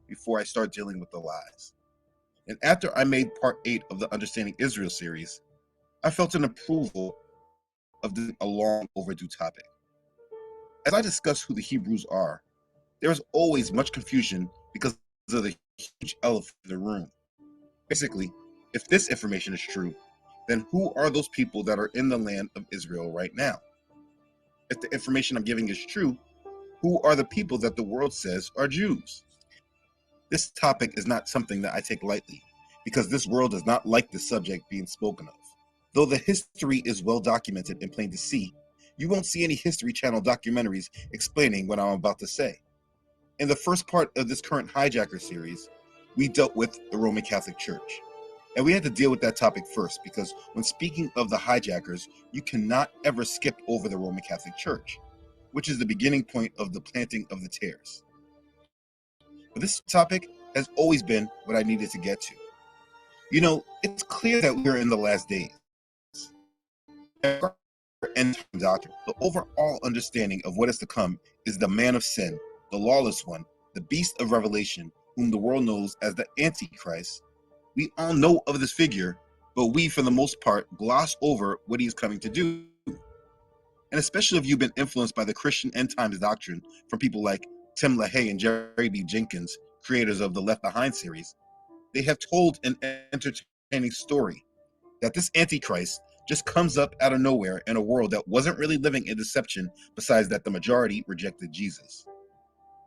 before I start dealing with the lies. And after I made part 8 of the Understanding Israel series, I felt an approval of this a long overdue topic. As I discuss who the Hebrews are, there is always much confusion because of the huge elephant in the room. Basically, if this information is true, then who are those people that are in the land of Israel right now? If the information I'm giving is true, who are the people that the world says are Jews? This topic is not something that I take lightly, because this world does not like the subject being spoken of. Though the history is well documented and plain to see, you won't see any History Channel documentaries explaining what I'm about to say. In the first part of this current hijacker series, we dealt with the Roman Catholic Church. And we had to deal with that topic first because when speaking of the hijackers, you cannot ever skip over the Roman Catholic Church, which is the beginning point of the planting of the tares. But this topic has always been what I needed to get to. You know, it's clear that we are in the last days. End time doctrine, the overall understanding of what is to come is the man of sin, the lawless one, the beast of Revelation, whom the world knows as the Antichrist. We all know of this figure, but we, for the most part, gloss over what he is coming to do. And especially if you've been influenced by the Christian end times doctrine from people like Tim LaHaye and Jerry B. Jenkins, creators of the Left Behind series, they have told an entertaining story that this Antichrist just comes up out of nowhere in a world that wasn't really living in deception, besides that the majority rejected Jesus.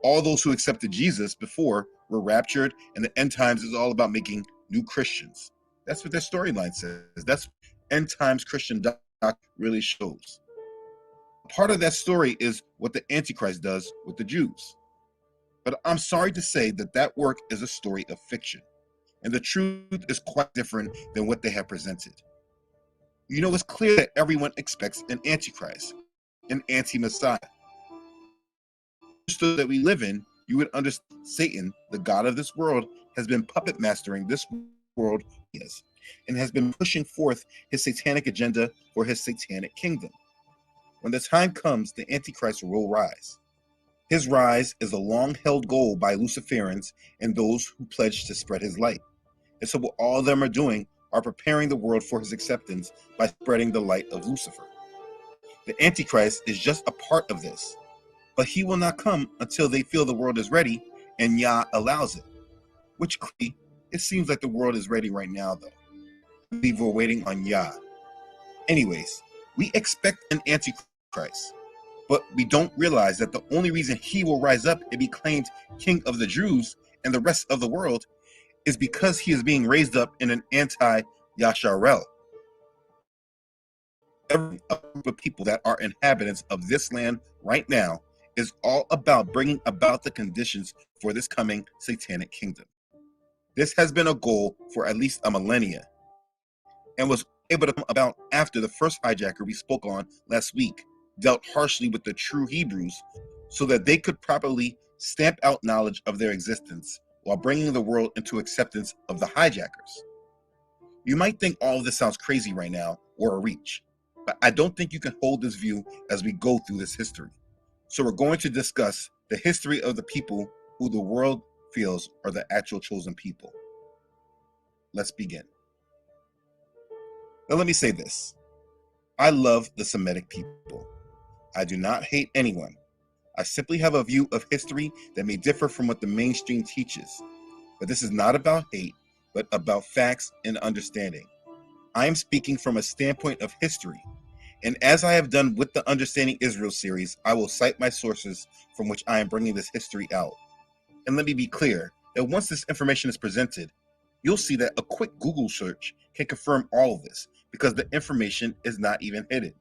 All those who accepted Jesus before were raptured, and the end times is all about making new Christians. That's what their storyline says. That's what end times Christian doctrine really shows. Part of that story is what the Antichrist does with the Jews. But I'm sorry to say that that work is a story of fiction, and the truth is quite different than what they have presented. You know, it's clear that everyone expects an Antichrist, an anti-Messiah. Understood that we live in, you would understand Satan, the God of this world, has been puppet mastering this world and has been pushing forth his satanic agenda for his satanic kingdom. When the time comes, the Antichrist will rise. His rise is a long-held goal by Luciferians and those who pledge to spread his light. And so what all of them are doing are preparing the world for his acceptance by spreading the light of Lucifer. The Antichrist is just a part of this, but he will not come until they feel the world is ready and YAH allows it. Which clearly, it seems like the world is ready right now, though. I believe we're waiting on YAH. Anyways, we expect an Antichrist, but we don't realize that the only reason he will rise up and be claimed king of the Jews and the rest of the world is because he is being raised up in an anti-Yasharel. Every group of people that are inhabitants of this land right now is all about bringing about the conditions for this coming satanic kingdom. This has been a goal for at least a millennia and was able to come about after the first hijacker we spoke on last week dealt harshly with the true Hebrews so that they could properly stamp out knowledge of their existence while bringing the world into acceptance of the hijackers. You might think all of this sounds crazy right now or a reach, but I don't think you can hold this view as we go through this history. So we're going to discuss the history of the people who the world feels are the actual chosen people. Let's begin. Now let me say this. I love the Semitic people. I do not hate anyone. I simply have a view of history that may differ from what the mainstream teaches. But this is not about hate, but about facts and understanding. I am speaking from a standpoint of history. And as I have done with the Understanding Israel series, I will cite my sources from which I am bringing this history out. And let me be clear that once this information is presented, you'll see that a quick Google search can confirm all of this because the information is not even hidden.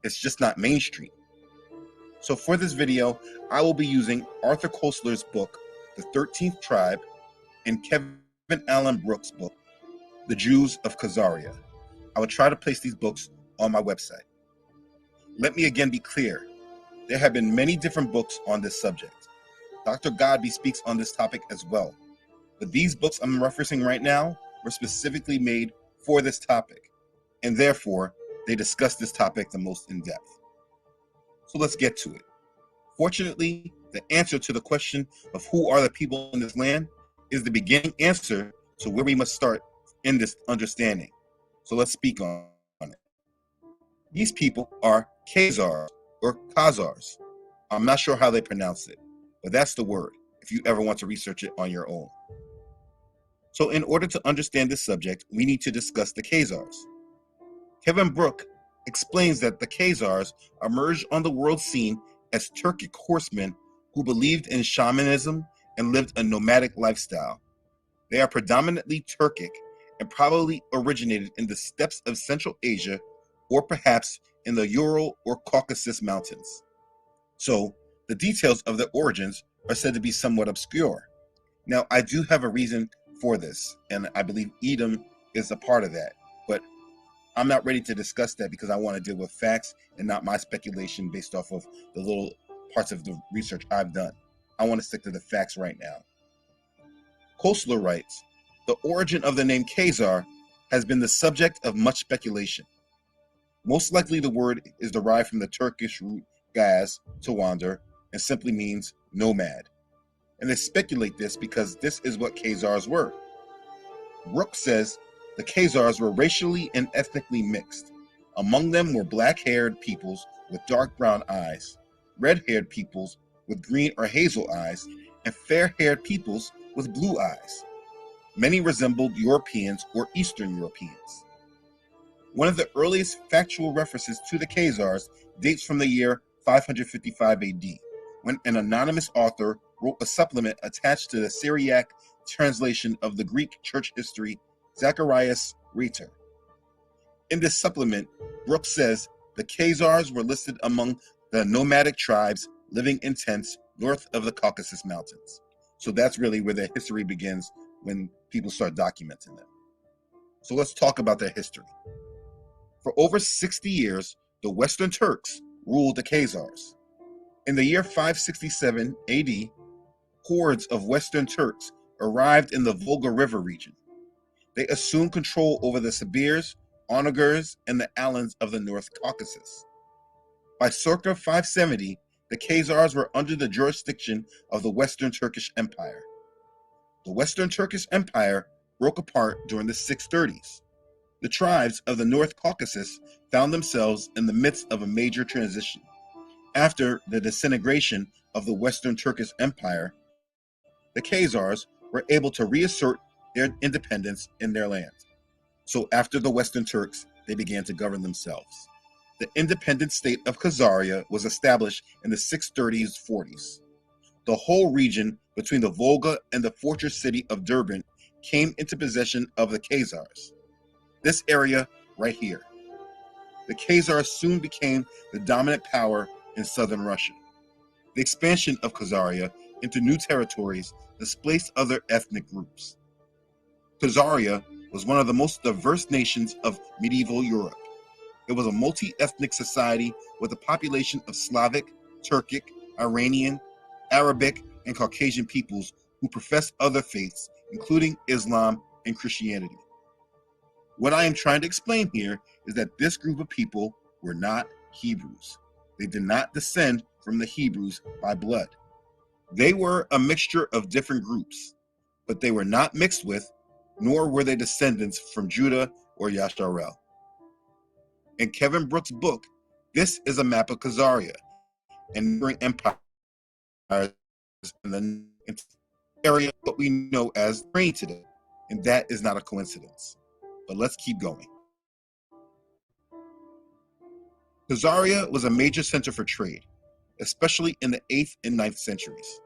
It's just not mainstream. So for this video, I will be using Arthur Koestler's book, The 13th Tribe, and Kevin Allen Brooks' book, The Jews of Khazaria. I will try to place these books on my website. Let me again be clear. There have been many different books on this subject. Dr. Godby speaks on this topic as well. But these books I'm referencing right now were specifically made for this topic, and therefore, they discuss this topic the most in depth. So let's get to it. Fortunately, The answer to the question of who are the people in this land is the beginning answer to where we must start in this understanding. So let's speak on it. These people are Khazars or Khazars. I'm not sure how they pronounce it, but that's the word if you ever want to research it on your own. So in order to understand this subject, we need to discuss the Khazars. Kevin Brooke explains that the Khazars emerged on the world scene as Turkic horsemen who believed in shamanism and lived a nomadic lifestyle. They are predominantly Turkic and probably originated in the steppes of Central Asia or perhaps in the Ural or Caucasus Mountains. So, the details of their origins are said to be somewhat obscure. Now, I do have a reason for this, and I believe Edom is a part of that, but I'm not ready to discuss that because I want to deal with facts and not my speculation based off of the little parts of the research I've done. I want to stick to the facts right now. Kostler writes, the origin of the name Khazar has been the subject of much speculation. Most likely the word is derived from the Turkish root gaz, to wander, and simply means nomad. And they speculate this because this is what Khazars were. Brooke says the Khazars were racially and ethnically mixed. Among them were black-haired peoples with dark brown eyes, red-haired peoples with green or hazel eyes, and fair-haired peoples with blue eyes. Many resembled Europeans or Eastern Europeans. One of the earliest factual references to the Khazars dates from the year 555 AD, when an anonymous author wrote a supplement attached to the Syriac translation of the Greek church history Zacharias Rhetor. In this supplement, Brooke says the Khazars were listed among the nomadic tribes living in tents north of the Caucasus Mountains. So that's really where their history begins when people start documenting them. So let's talk about their history. For over 60 years, the Western Turks ruled the Khazars. In the year 567 AD, hordes of Western Turks arrived in the Volga River region. They assumed control over the Sibirs, Onagers, and the Alans of the North Caucasus. By circa 570, the Khazars were under the jurisdiction of the Western Turkish Empire. The Western Turkish Empire broke apart during the 630s. The tribes of the North Caucasus found themselves in the midst of a major transition. After the disintegration of the Western Turkish Empire, the Khazars were able to reassert their independence in their land. So after the Western Turks, they began to govern themselves. The independent state of Khazaria was established in the 630s-40s. The whole region between the Volga and the fortress city of Derbent came into possession of the Khazars. This area right here. The Khazars soon became the dominant power in southern Russia. The expansion of Khazaria into new territories displaced other ethnic groups. Khazaria was one of the most diverse nations of medieval Europe. It was a multi-ethnic society with a population of Slavic, Turkic, Iranian, Arabic, and Caucasian peoples who professed other faiths, including Islam and Christianity. What I am trying to explain here is that this group of people were not Hebrews. They did not descend from the Hebrews by blood. They were a mixture of different groups, but they were not mixed with, nor were they descendants from Judah or Yasharel. In Kevin Brooks' book, this is a map of Khazaria and neighboring empires in the area what we know as Ukraine today, and that is not a coincidence. But let's keep going. Khazaria was a major center for trade, especially in the 8th and 9th centuries.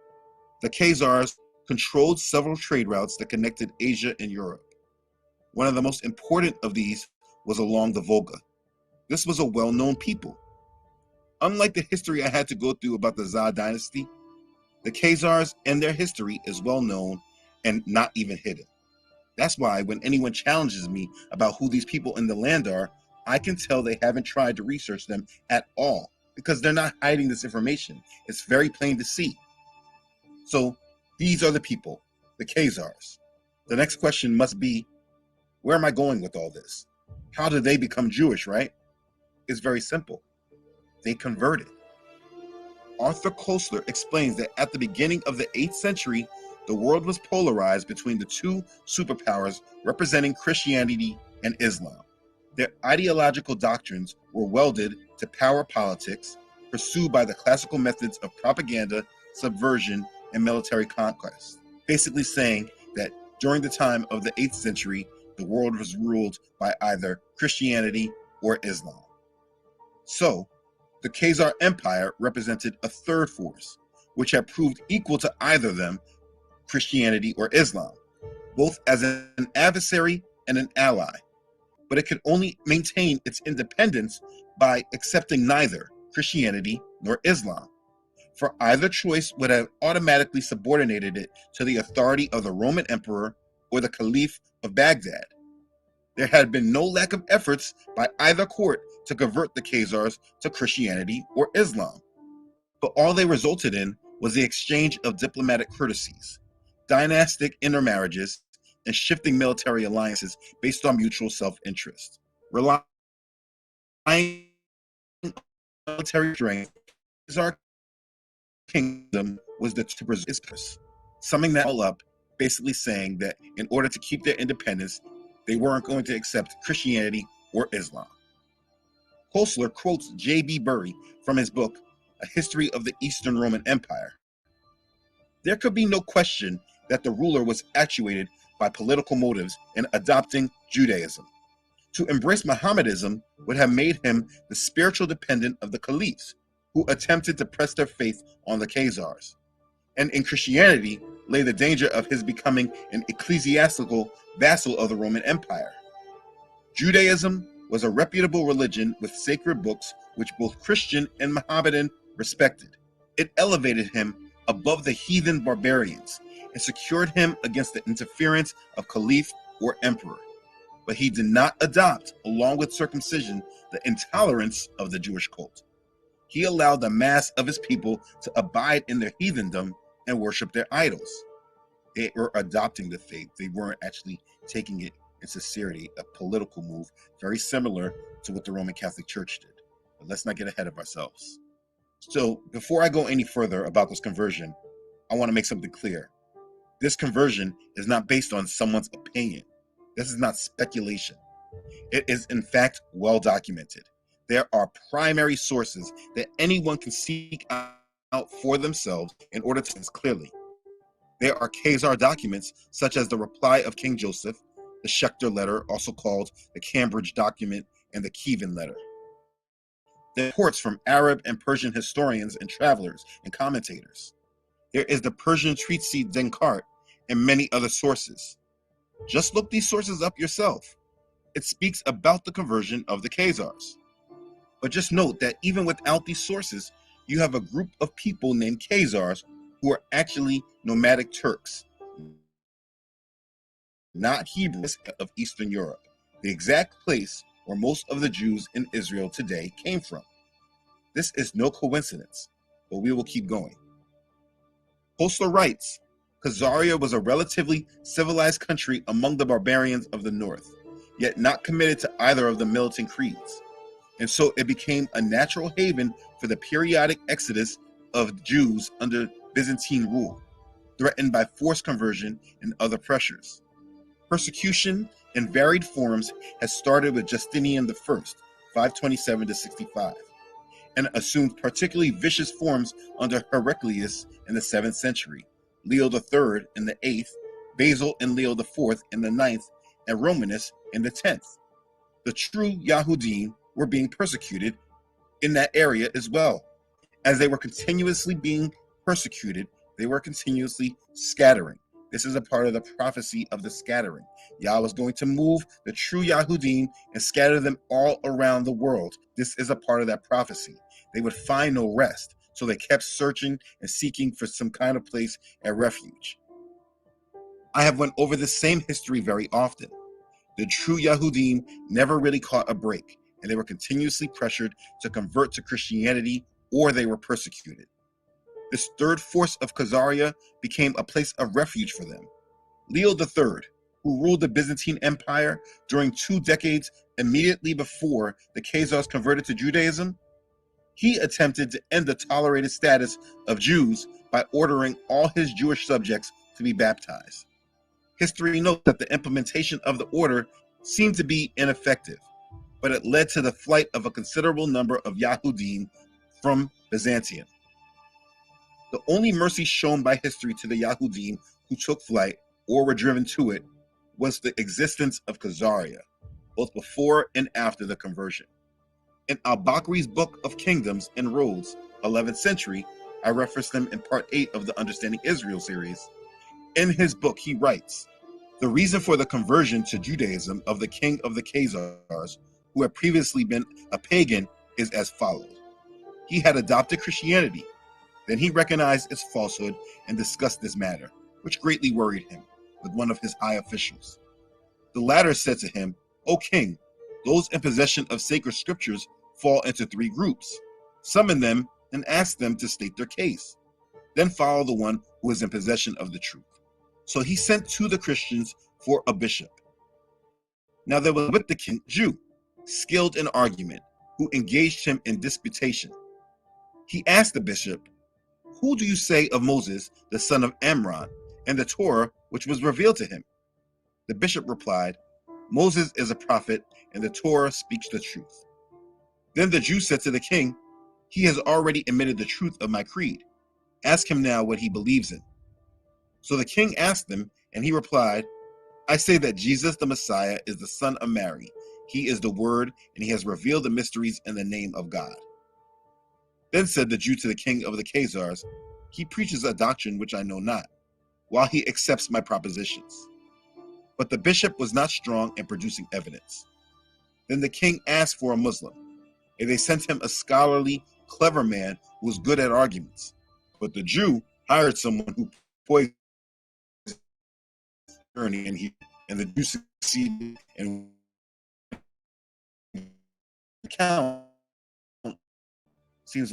The Khazars controlled several trade routes that connected Asia and Europe. One of the most important of these was along the Volga. This was a well-known people. Unlike the history I had to go through about the Zha dynasty, the Khazars and their history is well known and not even hidden. That's why when anyone challenges me about who these people in the land are, I can tell they haven't tried to research them at all because they're not hiding this information. It's very plain to see. So these are the people, the Khazars. The next question must be, where am I going with all this? How did they become Jewish, right? It's very simple. They converted. Arthur Koestler explains that at the beginning of the 8th century, the world was polarized between the two superpowers representing Christianity and Islam. Their ideological doctrines were welded to power politics pursued by the classical methods of propaganda, subversion, and military conquest. Basically saying that during the time of the 8th century, the world was ruled by either Christianity or Islam. So, the Khazar Empire represented a third force, which had proved equal to either of them, Christianity or Islam, both as an adversary and an ally. But it could only maintain its independence by accepting neither Christianity nor Islam, for either choice would have automatically subordinated it to the authority of the Roman emperor or the Caliph of Baghdad. There had been no lack of efforts by either court to convert the Khazars to Christianity or Islam, but all they resulted in was the exchange of diplomatic courtesies, dynastic intermarriages, and shifting military alliances based on mutual self-interest. Relying on military strength, Khazar kingdom was to preserve its purpose. Summing that all up, basically saying that in order to keep their independence, they weren't going to accept Christianity or Islam. Koestler quotes J.B. Bury from his book, A History of the Eastern Roman Empire. There could be no question that the ruler was actuated by political motives in adopting Judaism. To embrace Mohammedanism would have made him the spiritual dependent of the caliphs, who attempted to press their faith on the Khazars. And in Christianity lay the danger of his becoming an ecclesiastical vassal of the Roman Empire. Judaism was a reputable religion with sacred books which both Christian and Mohammedan respected. It elevated him above the heathen barbarians and secured him against the interference of caliph or emperor. But he did not adopt, along with circumcision, the intolerance of the Jewish cult. He allowed the mass of his people to abide in their heathendom and worship their idols. They were adopting the faith. They weren't actually taking it in sincerity, a political move very similar to what the Roman Catholic Church did. But let's not get ahead of ourselves. So before I go any further about this conversion, I want to make something clear. This conversion is not based on someone's opinion. This is not speculation. It is in fact well documented. There are primary sources that anyone can seek out for themselves in order to see this clearly. There are Khazar documents such as the reply of King Joseph, the Schechter letter, also called the Cambridge document, and the Kievan letter. There are reports from Arab and Persian historians and travelers and commentators. There is the Persian treatise Denkart and many other sources. Just look these sources up yourself. It speaks about the conversion of the Khazars. But just note that even without these sources, you have a group of people named Khazars who are actually nomadic Turks, not Hebrews of Eastern Europe, the exact place where most of the Jews in Israel today came from. This is no coincidence, but we will keep going. Koestler writes, Khazaria was a relatively civilized country among the barbarians of the north, yet not committed to either of the militant creeds. And so it became a natural haven for the periodic exodus of Jews under Byzantine rule, threatened by forced conversion and other pressures. Persecution in varied forms has started with Justinian I, 527 to 65, and assumed particularly vicious forms under Heraclius in the 7th century, Leo III in the 8th, Basil and Leo IV in the 9th, and Romanus in the 10th. The true Yahudim were being persecuted in that area as well. As they were continuously being persecuted, they were continuously scattering. This is a part of the prophecy of the scattering. Yah was going to move the true Yahudim and scatter them all around the world. This is a part of that prophecy. They would find no rest, so they kept searching and seeking for some kind of place and refuge. I have went over the same history very often. The true Yahudim never really caught a break, and they were continuously pressured to convert to Christianity or they were persecuted. This third force of Khazaria became a place of refuge for them. Leo III, who ruled the Byzantine Empire during 2 decades immediately before the Khazars converted to Judaism, He attempted to end the tolerated status of Jews by ordering all his Jewish subjects to be baptized. History notes that the implementation of the order seemed to be ineffective, but it led to the flight of a considerable number of Yahudim from Byzantium. The only mercy shown by history to the Yahudim who took flight or were driven to it was the existence of Khazaria, both before and after the conversion. In al-Bakri's Book of Kingdoms and Roads, 11th century, I referenced them in part 8 of the Understanding Israel series. In his book, he writes, the reason for the conversion to Judaism of the king of the Khazars, who had previously been a pagan, is as follows. He had adopted Christianity. Then he recognized its falsehood and discussed this matter, which greatly worried him, with one of his high officials. The latter said to him, O king, those in possession of sacred scriptures fall into 3 groups. Summon them and ask them to state their case. Then follow the one who is in possession of the truth. So he sent to the Christians for a bishop. Now there was with the king a Jew, skilled in argument, who engaged him in disputation. He asked the bishop, who do you say of Moses, the son of Amram, and the Torah which was revealed to him? The bishop replied, Moses is a prophet, and the Torah speaks the truth. Then the Jew said to the king, he has already admitted the truth of my creed. Ask him now what he believes in. So the king asked him, and he replied, I say that Jesus the Messiah is the son of Mary. He is the Word, and he has revealed the mysteries in the name of God. Then said the Jew to the king of the Khazars, he preaches a doctrine which I know not, while he accepts my propositions. But the bishop was not strong in producing evidence. Then the king asked for a Muslim, and they sent him a scholarly, clever man who was good at arguments. But the Jew hired someone who poisoned his journey, and the Jew succeeded in account seems.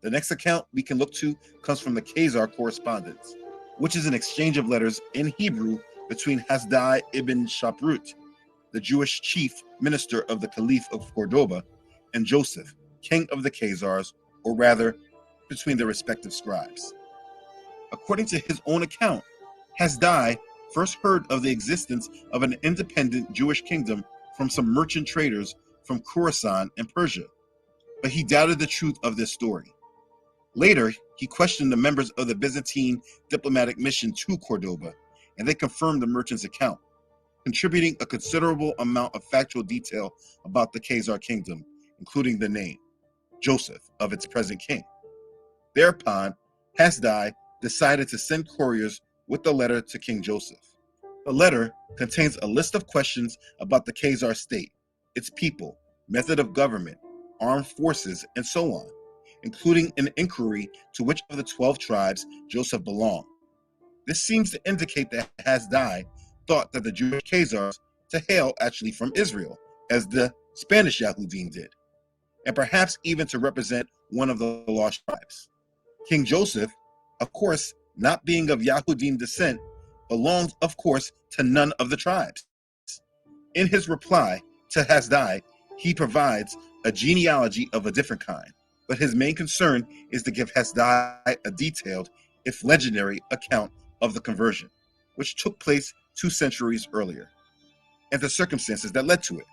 The next account we can look to comes from the Khazar correspondence, which is an exchange of letters in Hebrew between Hasdai ibn Shaprut, the Jewish chief minister of the Caliph of Cordoba, and Joseph, king of the Khazars, or rather, between their respective scribes. According to his own account, Hasdai first heard of the existence of an independent Jewish kingdom from some merchant traders from Khorasan and Persia, but he doubted the truth of this story. Later, he questioned the members of the Byzantine diplomatic mission to Cordoba, and they confirmed the merchant's account, contributing a considerable amount of factual detail about the Khazar kingdom, including the name, Joseph, of its present king. Thereupon, Hasdai decided to send couriers with the letter to King Joseph. The letter contains a list of questions about the Khazar state, its people, method of government, armed forces, and so on, including an inquiry to which of the 12 tribes Joseph belonged. This seems to indicate that Hasdai thought that the Jewish Khazars to hail actually from Israel, as the Spanish Yahudim did, and perhaps even to represent one of the lost tribes. King Joseph, of course, not being of Yahudim descent, belonged, of course, to none of the tribes. In his reply to Hasdai, he provides a genealogy of a different kind, but his main concern is to give Hasdai a detailed, if legendary, account of the conversion, which took place 2 centuries earlier, and the circumstances that led to it.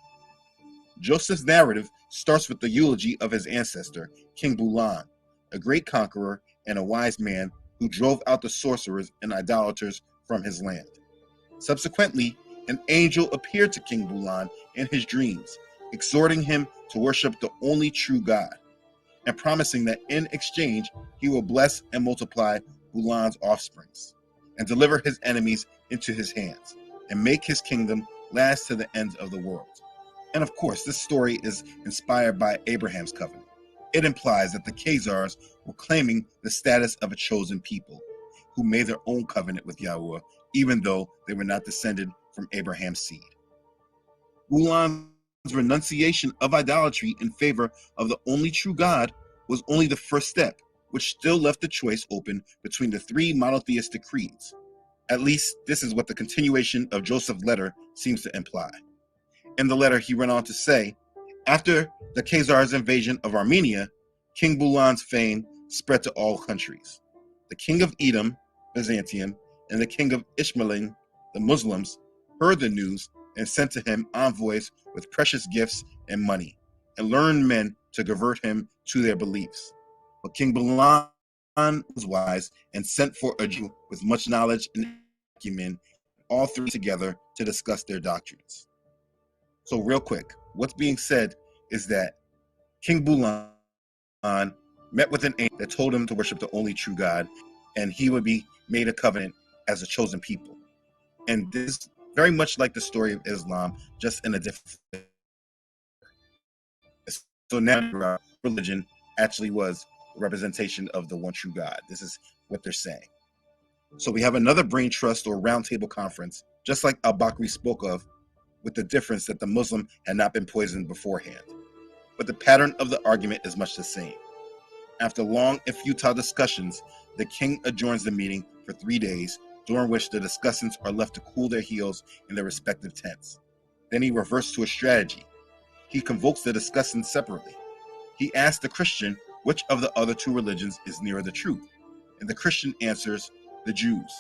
Joseph's narrative starts with the eulogy of his ancestor, King Bulan, a great conqueror and a wise man who drove out the sorcerers and idolaters from his land. Subsequently, an angel appeared to King Bulan in his dreams, exhorting him to worship the only true God, and promising that in exchange he will bless and multiply Bulan's offsprings, and deliver his enemies into his hands, and make his kingdom last to the end of the world. And of course, this story is inspired by Abraham's covenant. It implies that the Khazars were claiming the status of a chosen people who made their own covenant with Yahweh, even though they were not descended from Abraham's seed. Bulan's renunciation of idolatry in favor of the only true God was only the first step, which still left the choice open between the 3 monotheistic creeds. At least, this is what the continuation of Joseph's letter seems to imply. In the letter, he went on to say, After the Khazars' invasion of Armenia, King Bulan's fame spread to all countries. The king of Edom, Byzantium, and the king of Ishmaelim, the Muslims, heard the news and sent to him envoys with precious gifts and money, and learned men to convert him to their beliefs. But King Bulan was wise and sent for a Jew with much knowledge and acumen, all three together to discuss their doctrines. So real quick, what's being said is that King Bulan met with an angel that told him to worship the only true God, and he would be made a covenant as a chosen people. And this is very much like the story of Islam, just in a different way. So now religion actually was a representation of the one true God. This is what they're saying. So we have another brain trust or roundtable conference, just like al-Bakri spoke of, with the difference that the Muslim had not been poisoned beforehand. But the pattern of the argument is much the same. After long and futile discussions, the king adjourns the meeting for 3 days, during which the discussants are left to cool their heels in their respective tents. Then he reverts to a strategy. He convokes the discussants separately. He asks the Christian which of the other two religions is nearer the truth, and the Christian answers, the Jews.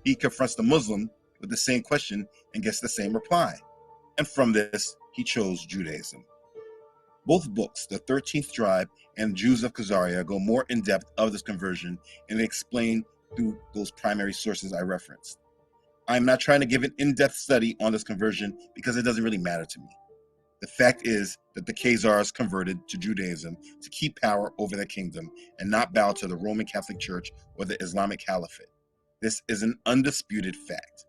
He confronts the Muslim with the same question and gets the same reply. And from this, he chose Judaism. Both books, The 13th Tribe and Jews of Khazaria, go more in depth of this conversion, and they explain through those primary sources I referenced. I'm not trying to give an in-depth study on this conversion because it doesn't really matter to me. The fact is that the Khazars converted to Judaism to keep power over their kingdom and not bow to the Roman Catholic Church or the Islamic Caliphate. This is an undisputed fact.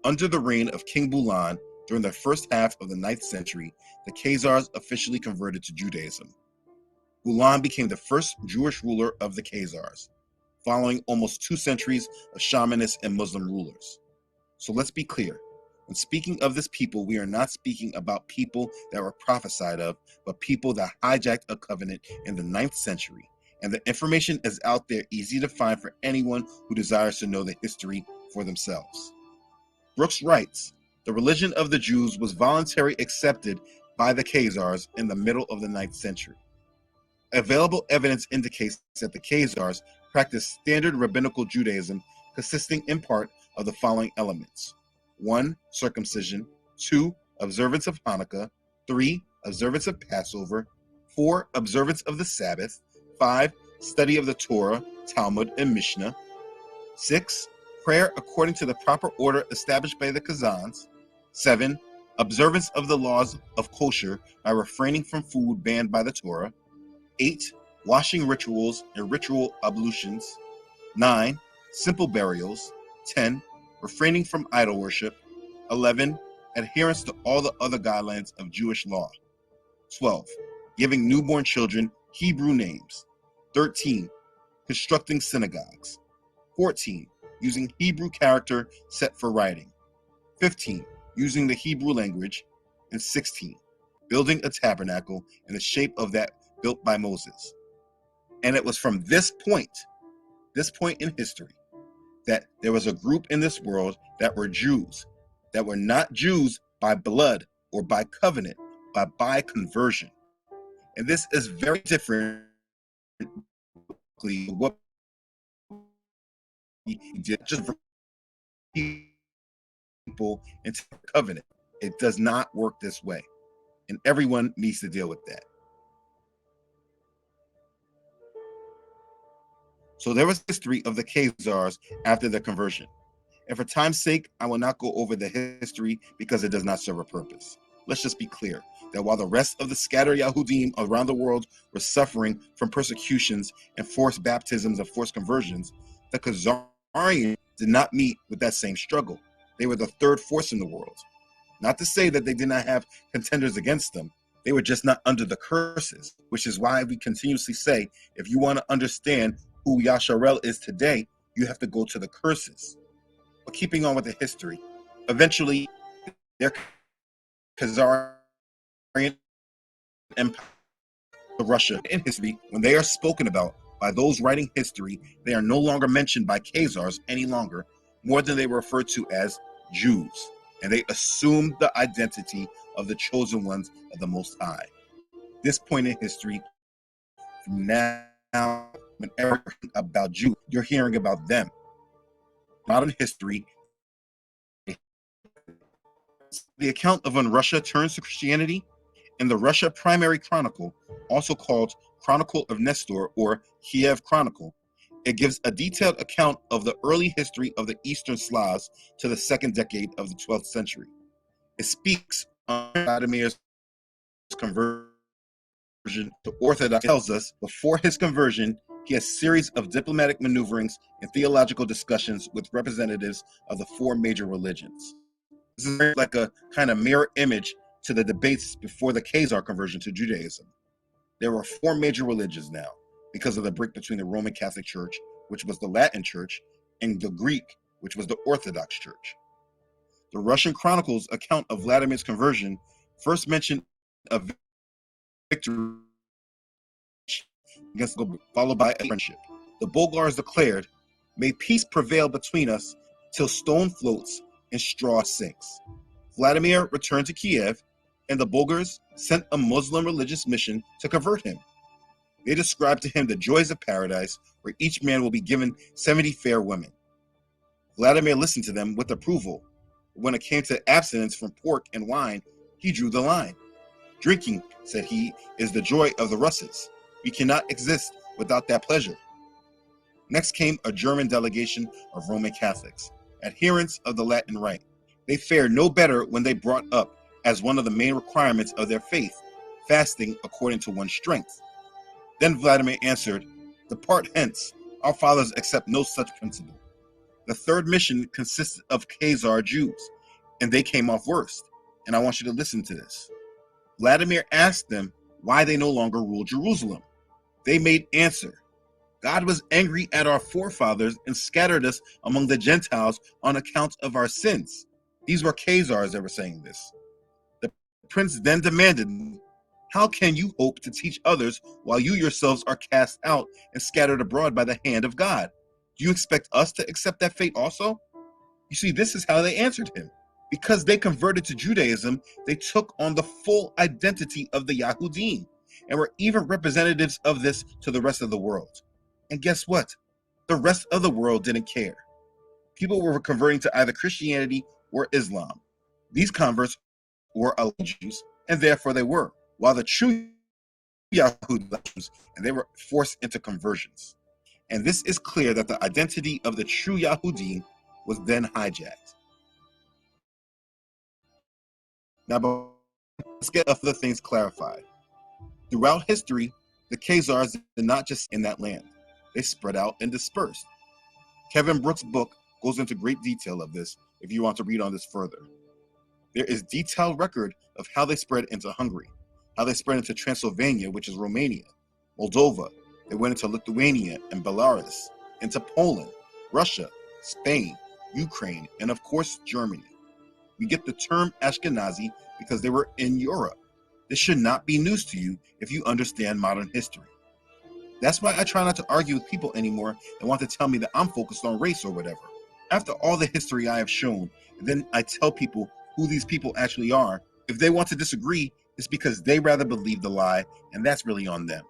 Under the reign of King Bulan, during the first half of the 9th century, the Khazars officially converted to Judaism. Bulan became the first Jewish ruler of the Khazars, following almost 2 centuries of shamanist and Muslim rulers. So let's be clear. When speaking of this people, we are not speaking about people that were prophesied of, but people that hijacked a covenant in the 9th century. And the information is out there, easy to find for anyone who desires to know the history for themselves. Brooks writes, the religion of the Jews was voluntarily accepted by the Khazars in the middle of the 9th century. Available evidence indicates that the Khazars practiced standard rabbinical Judaism consisting in part of the following elements: 1. Circumcision, 2. Observance of Hanukkah, 3. Observance of Passover, 4. Observance of the Sabbath, 5. Study of the Torah, Talmud, and Mishnah, 6. Prayer according to the proper order established by the Khazans, 7. Observance of the laws of kosher by refraining from food banned by the Torah, 8. Washing rituals and ritual ablutions, 9. Simple burials, 10. Refraining from idol worship, 11. Adherence to all the other guidelines of Jewish law, 12. Giving newborn children Hebrew names, 13. Constructing synagogues, 14. Using Hebrew character set for writing, 15. Using the Hebrew language, and 16. Building a tabernacle in the shape of that built by Moses. And it was from this point in history, that there was a group in this world that were Jews, that were not Jews by blood or by covenant, but by conversion. And this is very different from what he did, just people into covenant. It does not work this way. And everyone needs to deal with that. So there was history of the Khazars after the conversion. And for time's sake, I will not go over the history because it does not serve a purpose. Let's just be clear that while the rest of the scattered Yahudim around the world were suffering from persecutions and forced baptisms and forced conversions, the Khazarians did not meet with that same struggle. They were the third force in the world. Not to say that they did not have contenders against them. They were just not under the curses, which is why we continuously say, if you want to understand who Yasharel is today, you have to go to the curses. But keeping on with the history, eventually their Khazarian empire of Russia in history, when they are spoken about by those writing history, they are no longer mentioned by Khazars any longer, more than they were referred to as Jews. and they assumed the identity of the chosen ones of the Most High. This point in history, from now, whenever about Jews, you're hearing about them. Modern history, the account of when Russia turns to Christianity, in the Russia Primary Chronicle, also called Chronicle of Nestor or Kiev Chronicle, it gives a detailed account of the early history of the Eastern Slavs to the second decade of the 12th century. It speaks on Vladimir's conversion to Orthodox. It tells us before his conversion, he has a series of diplomatic maneuverings and theological discussions with representatives of the four major religions. This is like a kind of mirror image to the debates before the Khazar conversion to Judaism. There were four major religions now because of the break between the Roman Catholic Church, which was the Latin Church, and the Greek, which was the Orthodox Church. The Russian Chronicles account of Vladimir's conversion first mentioned a victory against the followed by a friendship. The Bulgars declared, "May peace prevail between us till stone floats and straw sinks." Vladimir returned to Kiev, and the Bulgars sent a Muslim religious mission to convert him. They described to him the joys of paradise, where each man will be given 70 fair women. Vladimir listened to them with approval. When it came to abstinence from pork and wine, he drew the line. "Drinking," said he, "is the joy of the Russes. We cannot exist without that pleasure." Next came a German delegation of Roman Catholics, adherents of the Latin Rite. They fared no better when they brought up as one of the main requirements of their faith, fasting according to one's strength. Then Vladimir answered, "Depart hence, our fathers accept no such principle." The third mission consisted of Khazar Jews, and they came off worst. And I want you to listen to this. Vladimir asked them why they no longer ruled Jerusalem. They made answer, "God was angry at our forefathers and scattered us among the Gentiles on account of our sins." These were Khazars that were saying this. The prince then demanded, "How can you hope to teach others while you yourselves are cast out and scattered abroad by the hand of God? Do you expect us to accept that fate also?" You see, this is how they answered him. Because they converted to Judaism, they took on the full identity of the Yahudim and were even representatives of this to the rest of the world. And guess what? The rest of the world didn't care. People were converting to either Christianity or Islam. These converts were Jews, and therefore they were, while the true Yahudim, and they were forced into conversions. And this is clear that the identity of the true Yahudim was then hijacked. Now, let's get a few things clarified. Throughout history, the Khazars did not just in that land. They spread out and dispersed. Kevin Brooks' book goes into great detail of this if you want to read on this further. There is detailed record of how they spread into Hungary, how they spread into Transylvania, which is Romania, Moldova, they went into Lithuania and Belarus, into Poland, Russia, Spain, Ukraine, and of course, Germany. We get the term Ashkenazi because they were in Europe. This should not be news to you if you understand modern history. That's why I try not to argue with people anymore and want to tell me that I'm focused on race or whatever. After all the history I have shown, and then I tell people who these people actually are, if they want to disagree, it's because they rather believe the lie, and that's really on them.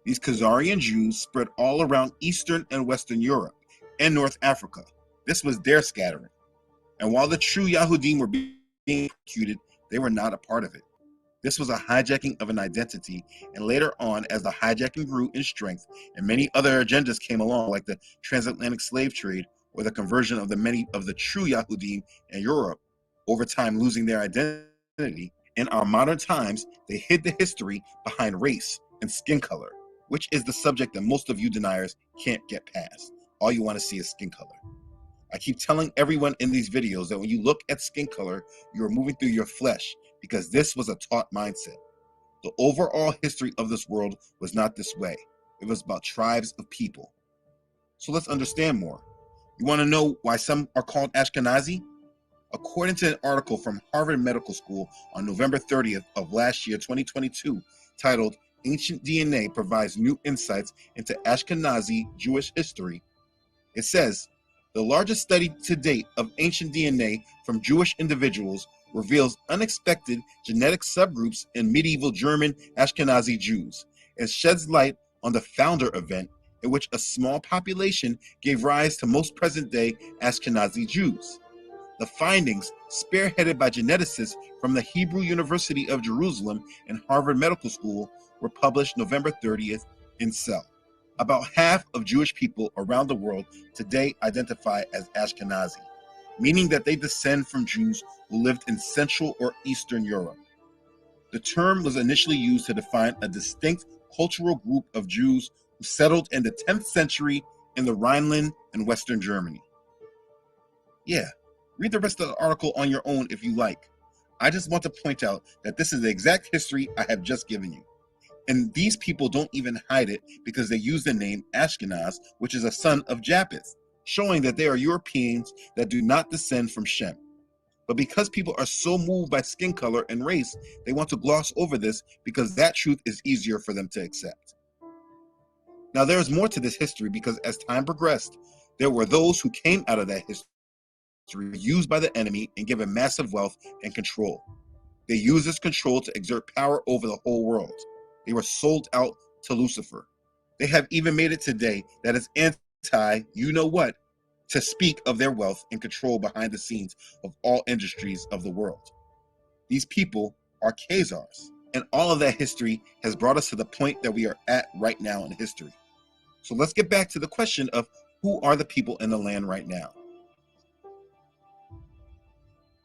These Khazarian Jews spread all around Eastern and Western Europe and North Africa. This was their scattering. And while the true Yahudim were being executed, they were not a part of it. This was a hijacking of an identity, and later on, as the hijacking grew in strength and many other agendas came along, like the transatlantic slave trade or the conversion of the many of the true Yahudim in Europe, over time losing their identity, in our modern times, they hid the history behind race and skin color, which is the subject that most of you deniers can't get past. All you want to see is skin color. I keep telling everyone in these videos that when you look at skin color, you are moving through your flesh because this was a taught mindset. The overall history of this world was not this way. It was about tribes of people. So let's understand more. You want to know why some are called Ashkenazi? According to an article from Harvard Medical School on November 30th of last year, 2022, titled "Ancient DNA Provides New Insights into Ashkenazi Jewish History," it says, The largest study to date of ancient DNA from Jewish individuals reveals unexpected genetic subgroups in medieval German Ashkenazi Jews and sheds light on the founder event in which a small population gave rise to most present-day Ashkenazi Jews. The findings, spearheaded by geneticists from the Hebrew University of Jerusalem and Harvard Medical School, were published November 30th in Cell. About half of Jewish people around the world today identify as Ashkenazi, meaning that they descend from Jews who lived in Central or Eastern Europe. The term was initially used to define a distinct cultural group of Jews who settled in the 10th century in the Rhineland and Western Germany. Yeah, read the rest of the article on your own if you like. I just want to point out that this is the exact history I have just given you. And these people don't even hide it because they use the name Ashkenaz, which is a son of Japheth, showing that they are Europeans that do not descend from Shem. But because people are so moved by skin color and race, they want to gloss over this because that truth is easier for them to accept. Now, there is more to this history because as time progressed, there were those who came out of that history used by the enemy and given massive wealth and control. They used this control to exert power over the whole world. They were sold out to Lucifer. They have even made it today that is anti-you-know-what to speak of their wealth and control behind the scenes of all industries of the world. These people are Khazars, and all of that history has brought us to the point that we are at right now in history. So let's get back to the question of who are the people in the land right now.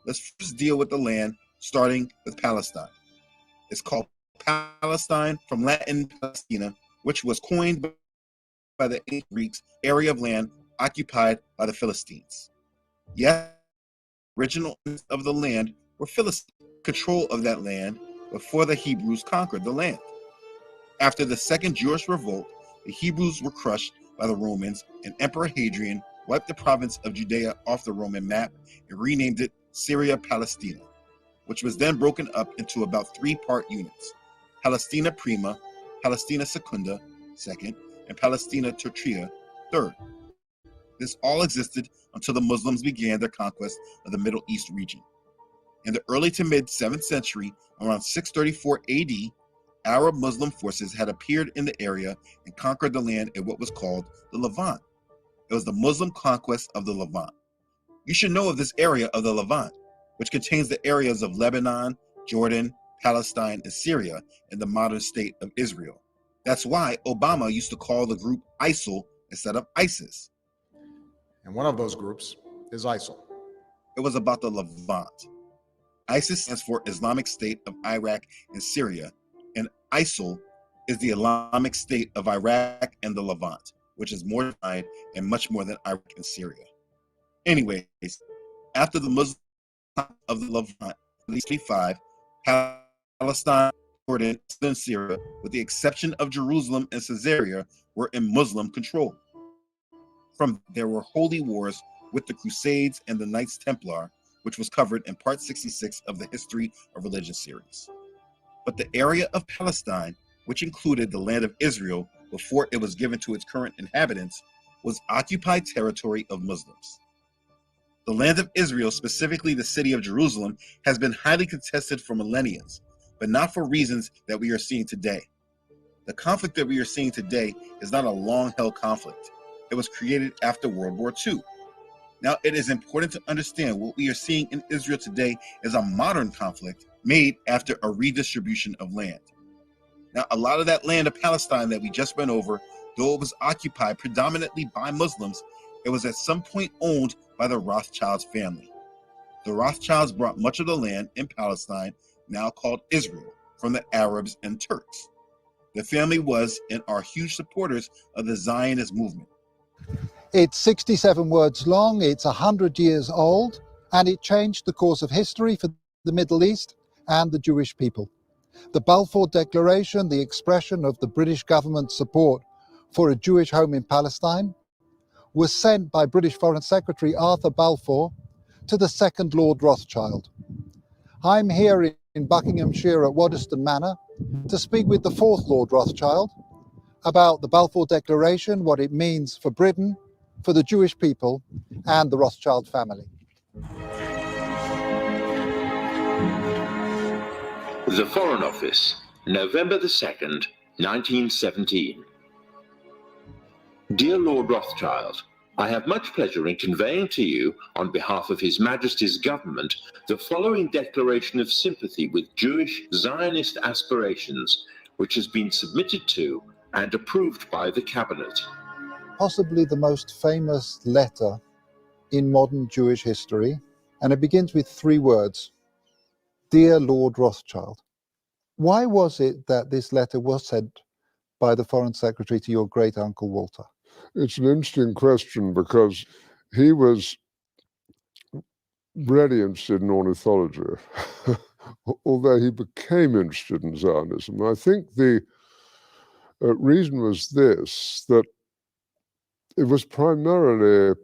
Let's first deal with the land, starting with Palestine. It's called Palestine, from Latin Palestina, which was coined by the ancient Greeks, area of land occupied by the Philistines. Yes, the original owners of the land were Philistines, control of that land before the Hebrews conquered the land. After the Second Jewish Revolt, the Hebrews were crushed by the Romans, and Emperor Hadrian wiped the province of Judea off the Roman map and renamed it Syria Palestina, which was then broken up into about three-part units: Palestina Prima, Palestina Secunda, second, and Palestina Tertia, third. This all existed until the Muslims began their conquest of the Middle East region. In the early to mid 7th century, around 634 AD, Arab Muslim forces had appeared in the area and conquered the land in what was called the Levant. It was the Muslim conquest of the Levant. You should know of this area of the Levant, which contains the areas of Lebanon, Jordan, Palestine, and Syria in the modern state of Israel. That's why Obama used to call the group ISIL instead of ISIS. And one of those groups is ISIL. It was about the Levant. ISIS stands for Islamic State of Iraq and Syria, and ISIL is the Islamic State of Iraq and the Levant, which is more defined and much more than Iraq and Syria. Anyways, after the Muslim of the Levant, at least 25, Palestine, Jordan, and Syria, with the exception of Jerusalem and Caesarea, were in Muslim control. From there were holy wars with the Crusades and the Knights Templar, which was covered in part 66 of the History of Religion series. But the area of Palestine, which included the land of Israel before it was given to its current inhabitants, was occupied territory of Muslims. The land of Israel, specifically the city of Jerusalem, has been highly contested for millennia, but not for reasons that we are seeing today. The conflict that we are seeing today is not a long-held conflict. It was created after World War II. Now, it is important to understand what we are seeing in Israel today is a modern conflict made after a redistribution of land. Now, a lot of that land of Palestine that we just went over, though it was occupied predominantly by Muslims, it was at some point owned by the Rothschilds family. The Rothschilds brought much of the land in Palestine, now called Israel, from the Arabs and Turks. The family was and are huge supporters of the Zionist movement. It's 67 words long, it's 100 years old, and it changed the course of history for the Middle East and the Jewish people. The Balfour Declaration, the expression of the British government's support for a Jewish home in Palestine, was sent by British Foreign Secretary Arthur Balfour to the second Lord Rothschild. I'm here in Buckinghamshire at Waddesdon Manor to speak with the fourth Lord Rothschild about the Balfour Declaration, what it means for Britain, and the Jewish people. The Balfour Declaration was signed by British Foreign Secretary Arthur Balfour to the second Lord Rothschild. I'm here in Buckinghamshire at Waddesdon Manor to speak with the fourth Lord Rothschild about the Balfour Declaration, what it means for Britain for the Jewish people and the Rothschild family. The Foreign Office, November the 2nd, 1917. Dear Lord Rothschild, I have much pleasure in conveying to you, on behalf of His Majesty's government, the following declaration of sympathy with Jewish Zionist aspirations, which has been submitted to and approved by the Cabinet. Possibly the most famous letter in modern Jewish history, and it begins with 3 words: Dear Lord Rothschild. Why was it that this letter was sent by the Foreign Secretary to your great uncle Walter? It's an interesting question because he was really interested in ornithology, although he became interested in Zionism. I think the reason was this, that it was primarily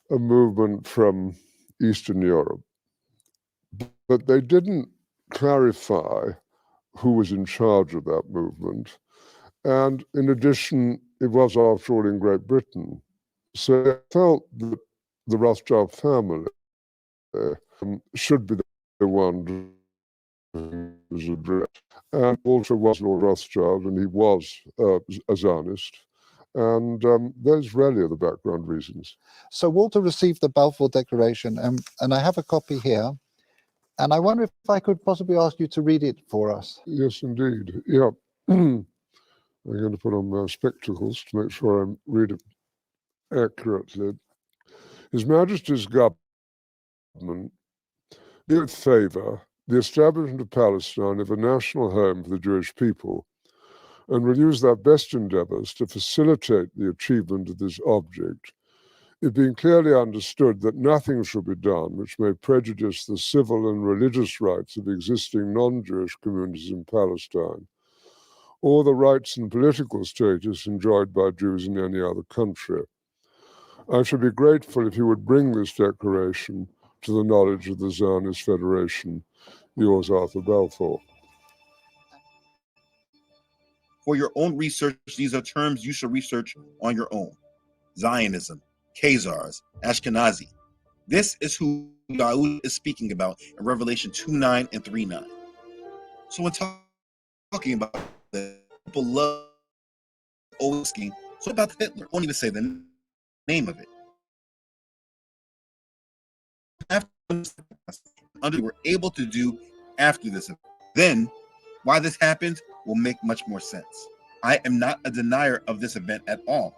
a movement from Eastern Europe, but they didn't clarify who was in charge of that movement. And in addition, it was, after all, in Great Britain. So I felt that the Rothschild family should be the one who was addressed. And Walter was Lord Rothschild, and he was a Zionist. And those really are the background reasons. So Walter received the Balfour Declaration, and I have a copy here. And I wonder if I could possibly ask you to read it for us. Yes, indeed. Yeah. I'm going to put on my spectacles to make sure I read it accurately. His Majesty's government give favour the establishment of Palestine as a national home for the Jewish people, and will use their best endeavours to facilitate the achievement of this object, it being clearly understood that nothing shall be done which may prejudice the civil and religious rights of existing non-Jewish communities in Palestine, or the rights and political status enjoyed by Jews in any other country. I should be grateful if you would bring this declaration to the knowledge of the Zionist Federation. Yours, Arthur Balfour. For your own research, these are terms you should research on your own. Zionism, Khazars, Ashkenazi. This is who Yahuwah is speaking about in Revelation 2:9 and 3:9. So when talking about the people love always asking, so about Hitler, won't even say the name of it. After we were able to do after this event. Then why this happened will make much more sense. I am not a denier of this event at all.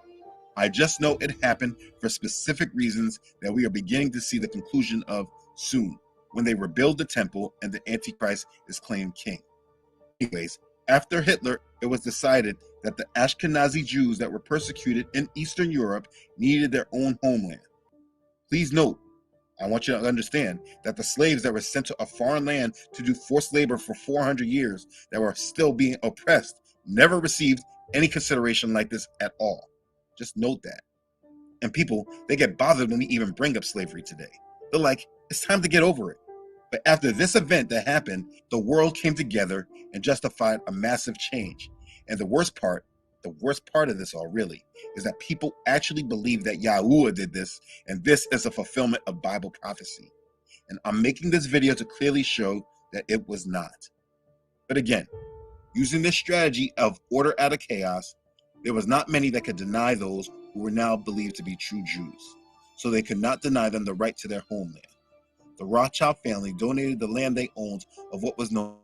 I just know it happened for specific reasons that we are beginning to see the conclusion of soon, when they rebuild the temple and the Antichrist is claimed king. Anyways, after Hitler, it was decided that the Ashkenazi Jews that were persecuted in Eastern Europe needed their own homeland. Please note, I want you to understand that the slaves that were sent to a foreign land to do forced labor for 400 years that were still being oppressed never received any consideration like this at all. Just note that. And people, they get bothered when we even bring up slavery today. They're like, it's time to get over it. But after this event that happened, the world came together and justified a massive change. And the worst part of this all really, is that people actually believe that Yahuwah did this, and this is a fulfillment of Bible prophecy. And I'm making this video to clearly show that it was not. But again, using this strategy of order out of chaos, there was not many that could deny those who were now believed to be true Jews. So they could not deny them the right to their homeland. The Rothschild family donated the land they owned of what was known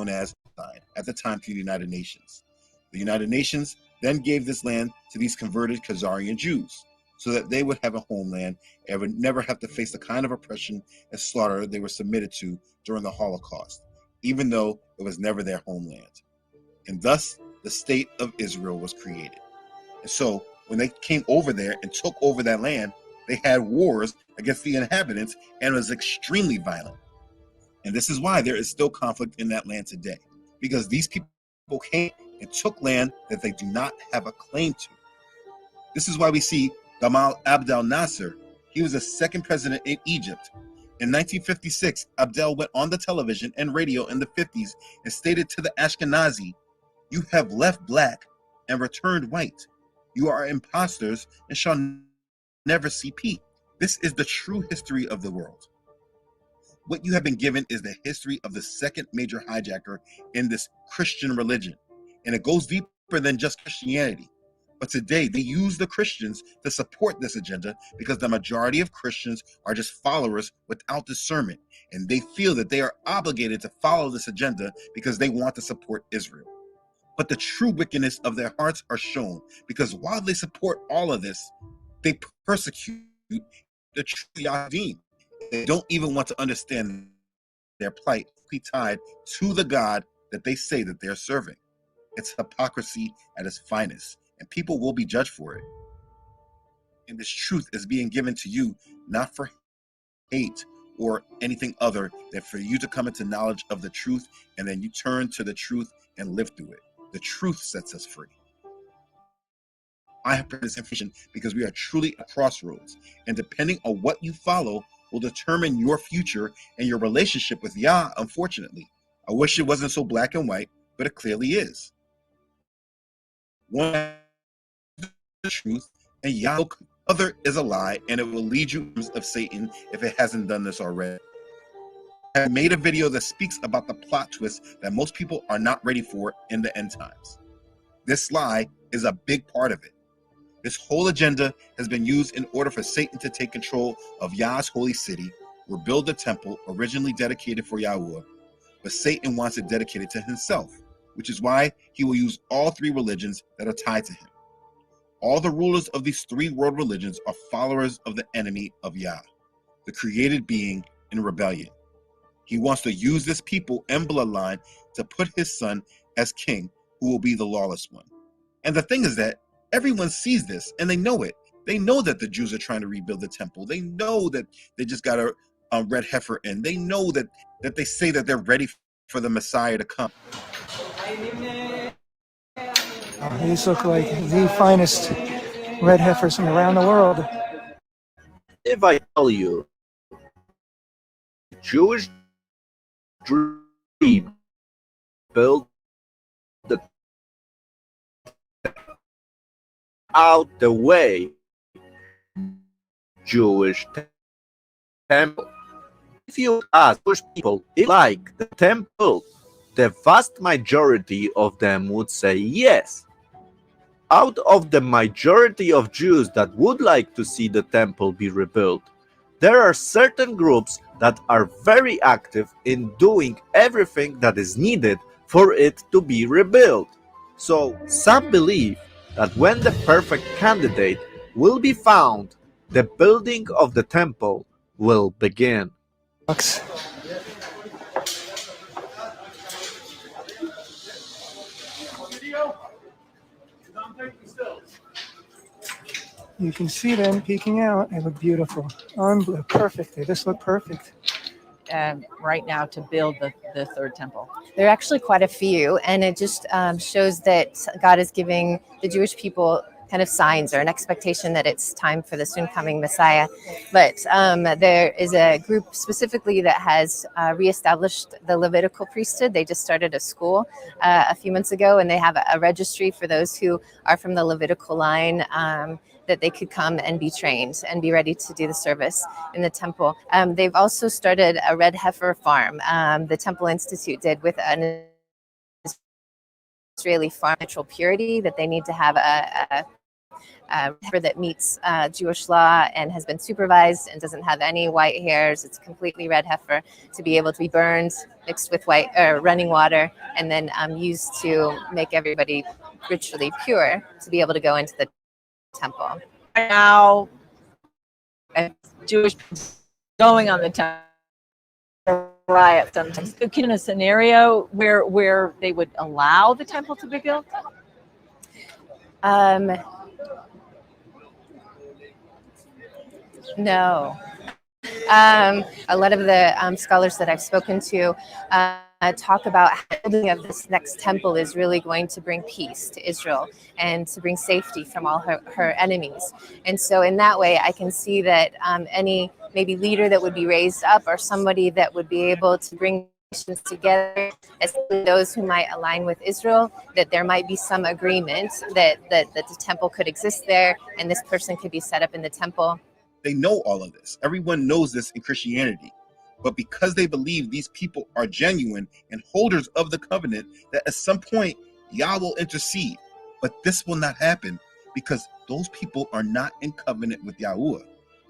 as Palestine at the time to the United Nations. The United Nations then gave this land to these converted Khazarian Jews so that they would have a homeland and would never have to face the kind of oppression and slaughter they were submitted to during the Holocaust, even though it was never their homeland. And thus, the state of Israel was created. And so, when they came over there and took over that land, they had wars against the inhabitants, and it was extremely violent. And this is why there is still conflict in that land today, because these people came and took land that they do not have a claim to. This is why we see Gamal Abdel Nasser. He was the second president in Egypt. In 1956, Abdel went on the television and radio in the 50s and stated to the Ashkenazi, "You have left black and returned white. You are impostors and shall never see peace. This is the true history of the world. What you have been given is the history of the second major hijacker in this Christian religion. And it goes deeper than just Christianity. But today, they use the Christians to support this agenda because the majority of Christians are just followers without discernment. And they feel that they are obligated to follow this agenda because they want to support Israel. But the true wickedness of their hearts are shown because while they support all of this, they persecute the true Yahudim. They don't even want to understand their plight tied to the God that they say that they're serving. It's hypocrisy at its finest, and people will be judged for it. And this truth is being given to you not for hate or anything other than for you to come into knowledge of the truth, and then you turn to the truth and live through it. The truth sets us free. I have put this information because we are truly at crossroads, and depending on what you follow will determine your future and your relationship with Yah, unfortunately. I wish it wasn't so black and white, but it clearly is. One is the truth, and Yah, other is a lie, and it will lead you of Satan if it hasn't done this already. I have made a video that speaks about the plot twist that most people are not ready for in the end times. This lie is a big part of it. This whole agenda has been used in order for Satan to take control of Yah's holy city, rebuild the temple originally dedicated for Yahweh, but Satan wants it dedicated to himself, which is why he will use all three religions that are tied to him. All the rulers of these three world religions are followers of the enemy of Yah, the created being in rebellion. He wants to use this people and bloodline to put his son as king, who will be the lawless one. And the thing is that everyone sees this and they know it. They know that the Jews are trying to rebuild the temple. They know that they just got a red heifer in. They know that they say that they're ready for the Messiah to come. These look like the finest red heifers from around the world. If I tell you, Jewish dream built the out the way Jewish temple. If you ask Jewish people if they like the temple, the vast majority of them would say yes. Out of the majority of Jews that would like to see the temple be rebuilt, there are certain groups that are very active in doing everything that is needed for it to be rebuilt. So some believe that when the perfect candidate will be found, the building of the temple will begin. You can see them peeking out. They look beautiful. Perfect. They just look perfect. Right now to build the third temple? There are actually quite a few, and it just shows that God is giving the Jewish people kind of signs or an expectation that it's time for the soon coming Messiah. But there is a group specifically that has reestablished the Levitical priesthood. They just started a school a few months ago, and they have a registry for those who are from the Levitical line, that they could come and be trained and be ready to do the service in the temple. They've also started a red heifer farm. The Temple Institute did with an Israeli farm natural purity, that they need to have a heifer that meets Jewish law and has been supervised and doesn't have any white hairs. It's completely red heifer to be able to be burned, mixed with white or running water, and then used to make everybody ritually pure to be able to go into the temple. Right now, Jewish people going on the temple riot sometimes. In a scenario where they would allow the temple to be built? No. A lot of the scholars that I've spoken to talk about how the building of this next temple is really going to bring peace to Israel and to bring safety from all her enemies. And so in that way, I can see that any maybe leader that would be raised up or somebody that would be able to bring nations together especially those who might align with Israel, that there might be some agreement that the temple could exist there and this person could be set up in the temple. They know all of this. Everyone knows this in Christianity. But because they believe these people are genuine and holders of the covenant, that at some point Yah will intercede. But this will not happen because those people are not in covenant with Yahuwah.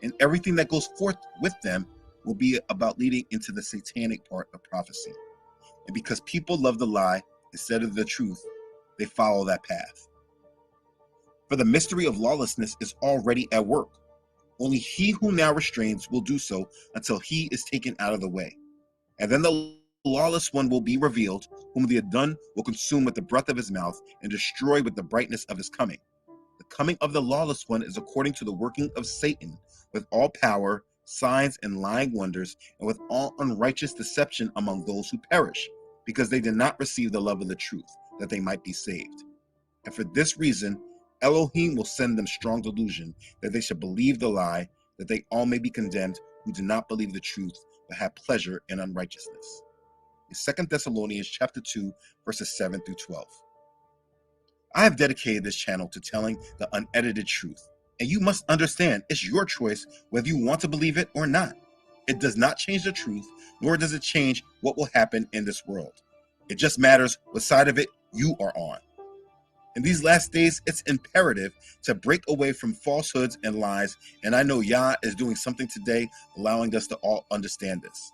And everything that goes forth with them will be about leading into the satanic part of prophecy. And because people love the lie instead of the truth, they follow that path. For the mystery of lawlessness is already at work. Only he who now restrains will do so until he is taken out of the way. And then the lawless one will be revealed, whom the Adon will consume with the breath of his mouth and destroy with the brightness of his coming. The coming of the lawless one is according to the working of Satan, with all power, signs, and lying wonders, and with all unrighteous deception among those who perish, because they did not receive the love of the truth, that they might be saved. And for this reason, Elohim will send them strong delusion, that they should believe the lie, that they all may be condemned who do not believe the truth, but have pleasure in unrighteousness. In 2 Thessalonians chapter 2, verses 7 through 12. I have dedicated this channel to telling the unedited truth, and you must understand it's your choice whether you want to believe it or not. It does not change the truth, nor does it change what will happen in this world. It just matters what side of it you are on. In these last days, it's imperative to break away from falsehoods and lies, and I know Yah is doing something today, allowing us to all understand this.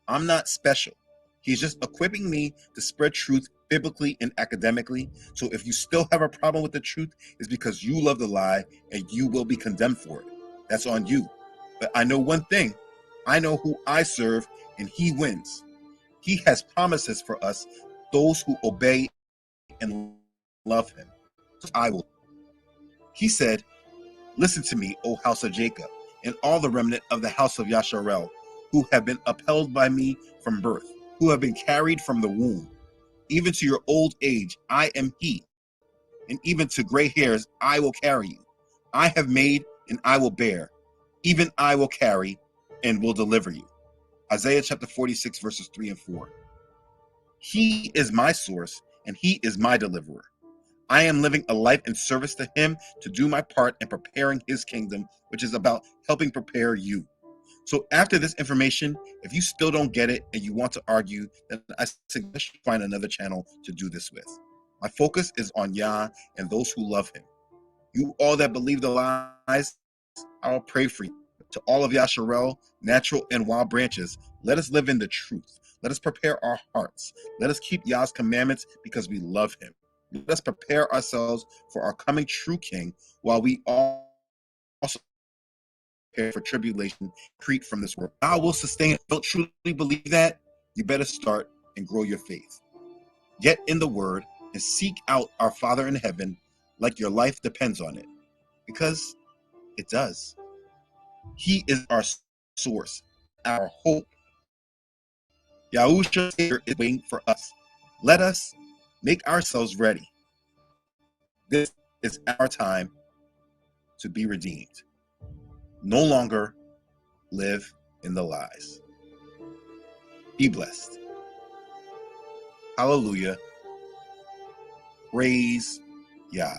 I'm not special. He's just equipping me to spread truth biblically and academically. So if you still have a problem with the truth, it's because you love the lie and you will be condemned for it. That's on you. But I know one thing. I know who I serve, and he wins. He has promises for us, those who obey and love him. So I will. He said, listen to me, O house of Jacob, and all the remnant of the house of Yasharel, who have been upheld by me from birth, who have been carried from the womb. Even to your old age, I am he, and even to gray hairs, I will carry you. I have made, and I will bear. Even I will carry, and will deliver you. Isaiah chapter 46, verses 3 and 4. He is my source, and he is my deliverer. I am living a life in service to him to do my part in preparing his kingdom, which is about helping prepare you. So after this information, if you still don't get it and you want to argue, then I suggest you find another channel to do this with. My focus is on Yah and those who love him. You all that believe the lies, I'll pray for you. To all of Yasharel, natural and wild branches, let us live in the truth. Let us prepare our hearts. Let us keep Yah's commandments because we love him. Let us prepare ourselves for our coming true king while we also prepare for tribulation, retreat from this world. God will sustain. Don't truly believe that? You better start and grow your faith. Get in the word and seek out our Father in heaven like your life depends on it, because it does. He is our source, our hope. Yahusha is waiting for us. Let us make ourselves ready. This is our time to be redeemed. No longer live in the lies. Be blessed. Hallelujah. Praise Yah.